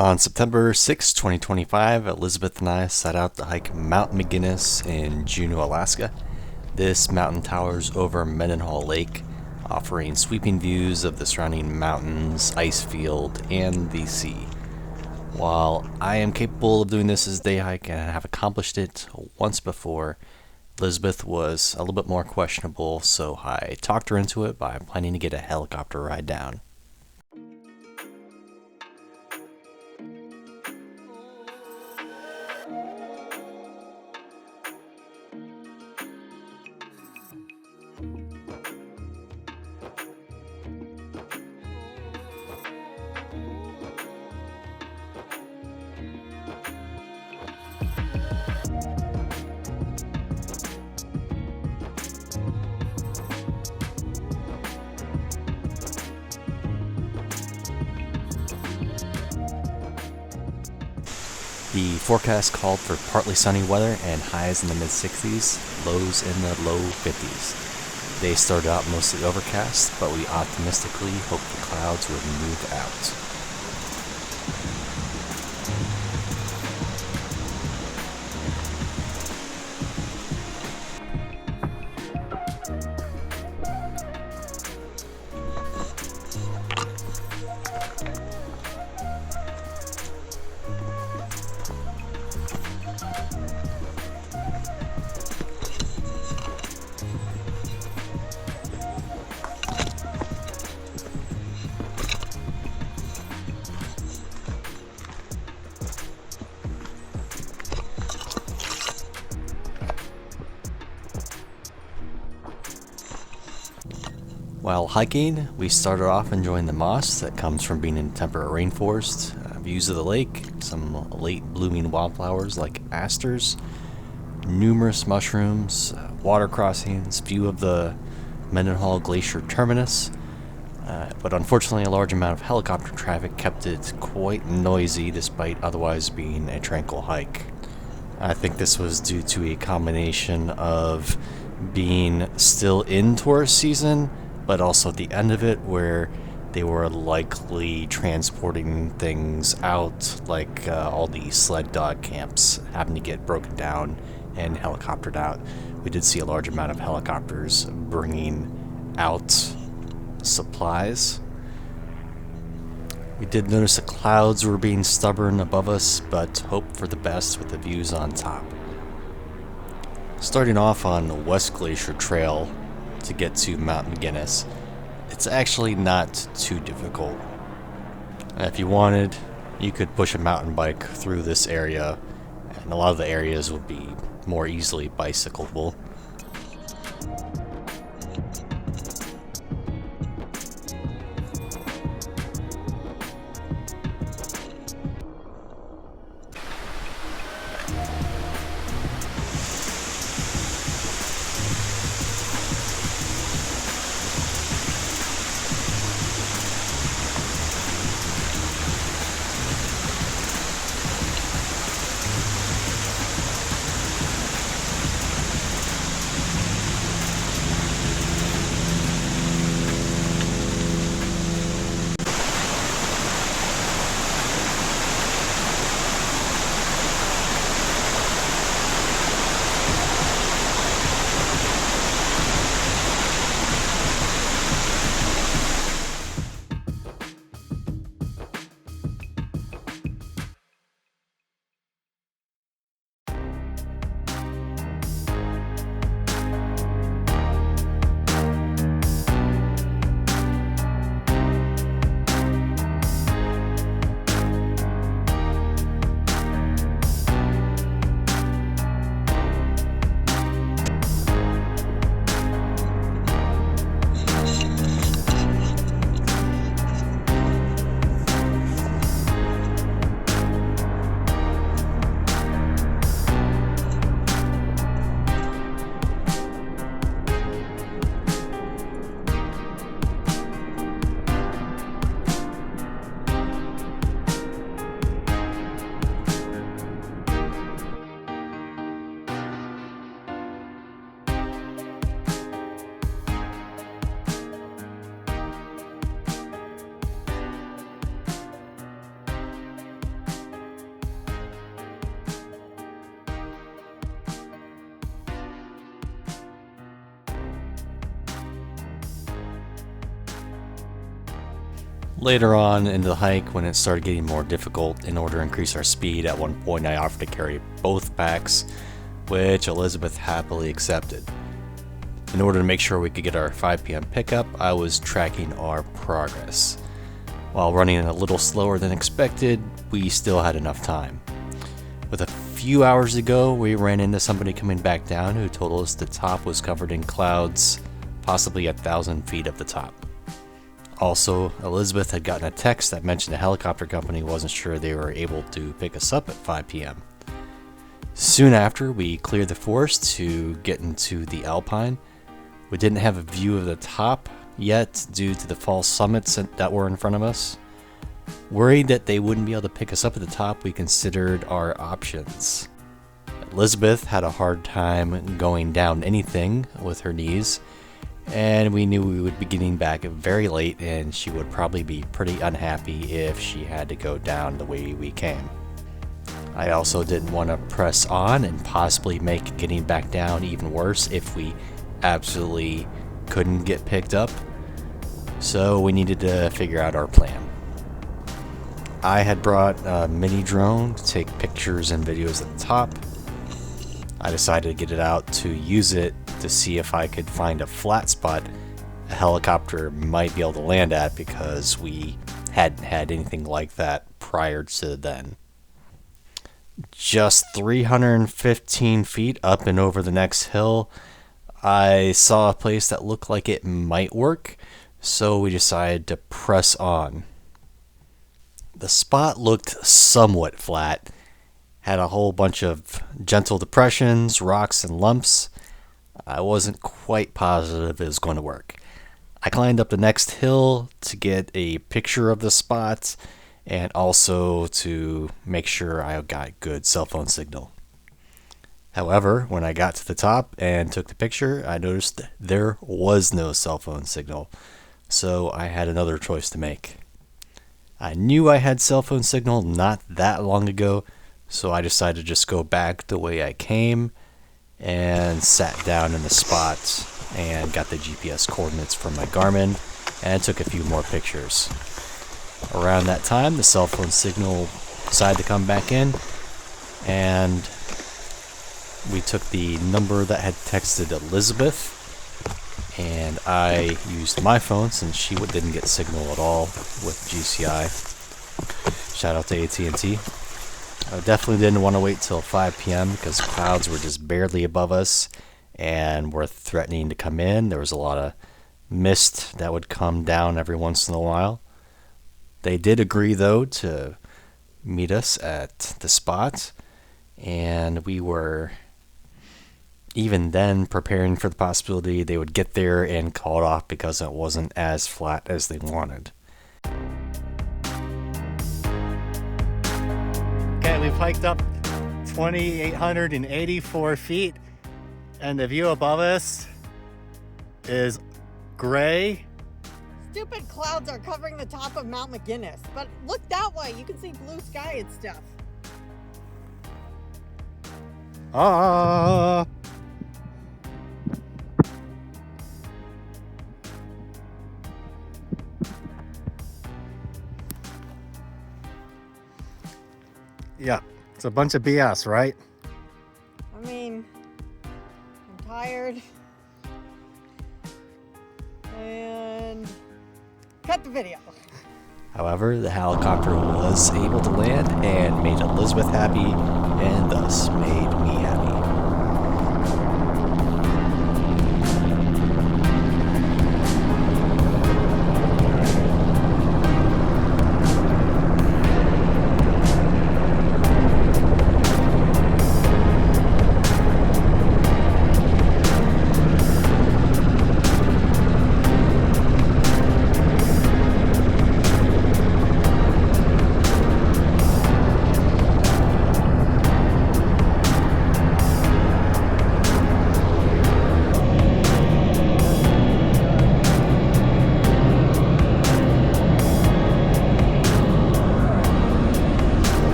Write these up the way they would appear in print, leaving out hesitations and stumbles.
On September 6, 2025, Elizabeth and I set out to hike Mount McGinnis in Juneau, Alaska. This mountain towers over Mendenhall Lake, offering sweeping views of the surrounding mountains, ice field, and the sea. While I am capable of doing this as a day hike and have accomplished it once before, Elizabeth was a little bit more questionable, so I talked her into it by planning to get a helicopter ride down. The forecast called for partly sunny weather and highs in the mid-60s, lows in the low 50s. They started out mostly overcast, but we optimistically hoped the clouds would move out. While hiking, we started off enjoying the moss that comes from being in temperate rainforest, views of the lake, some late blooming wildflowers like asters, numerous mushrooms, water crossings, view of the Mendenhall Glacier terminus. But unfortunately, a large amount of helicopter traffic kept it quite noisy despite otherwise being a tranquil hike. I think this was due to a combination of being still in tourist season, but also at the end of it where they were likely transporting things out, like all the sled dog camps having to get broken down and helicoptered out. We did see a large amount of helicopters bringing out supplies. We did notice the clouds were being stubborn above us, but hope for the best with the views on top. Starting off on the West Glacier Trail to get to Mount McGinnis, it's actually not too difficult. If you wanted, you could push a mountain bike through this area, and a lot of the areas would be more easily bicyclable. Later on in the hike, when it started getting more difficult, in order to increase our speed, at one point I offered to carry both packs, which Elizabeth happily accepted. In order to make sure we could get our 5 p.m. pickup, I was tracking our progress. While running a little slower than expected, we still had enough time. With a few hours ago, we ran into somebody coming back down who told us the top was covered in clouds, possibly 1,000 feet of the top. Also, Elizabeth had gotten a text that mentioned the helicopter company wasn't sure they were able to pick us up at 5 p.m. Soon after, we cleared the forest to get into the Alpine. We didn't have a view of the top yet due to the false summits that were in front of us. Worried that they wouldn't be able to pick us up at the top, we considered our options. Elizabeth had a hard time going down anything with her knees, and we knew we would be getting back very late and she would probably be pretty unhappy if she had to go down the way we came. I also didn't want to press on and possibly make getting back down even worse if we absolutely couldn't get picked up, so we needed to figure out our plan. I had brought a mini drone to take pictures and videos at the top. I decided to get it out to use it to see if I could find a flat spot a helicopter might be able to land at, because we hadn't had anything like that prior to then. Just 315 feet up and over the next hill, I saw a place that looked like it might work, so we decided to press on. The spot looked somewhat flat, had a whole bunch of gentle depressions, rocks, and lumps. I wasn't quite positive it was going to work. I climbed up the next hill to get a picture of the spot and also to make sure I got good cell phone signal. However, when I got to the top and took the picture, I noticed there was no cell phone signal, so I had another choice to make. I knew I had cell phone signal not that long ago, so I decided to just go back the way I came and sat down in the spot and got the GPS coordinates from my Garmin and took a few more pictures. Around that time, the cell phone signal decided to come back in, and we took the number that had texted Elizabeth, and I used my phone since she didn't get signal at all with GCI. Shout out to AT&T. I definitely didn't want to wait till 5 p.m. because clouds were just barely above us and were threatening to come in. There was a lot of mist that would come down every once in a while. They did agree, though, to meet us at the spot, and we were even then preparing for the possibility they would get there and call it off because it wasn't as flat as they wanted. Okay, we've hiked up 2,884 feet, and the view above us is gray. Stupid clouds are covering the top of Mount McGinnis, but look that way, you can see blue sky and stuff. Yeah, it's a bunch of BS, right? I mean, I'm tired. And cut the video. However, the helicopter was able to land and made Elizabeth happy, and thus made me happy.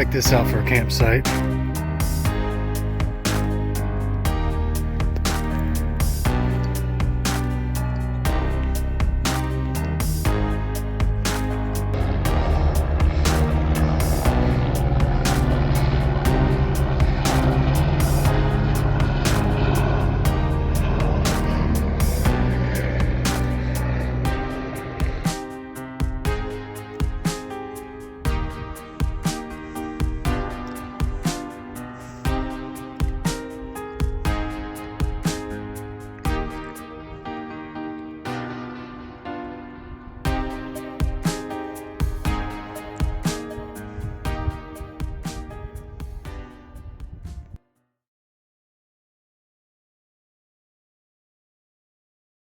check this out for a campsite.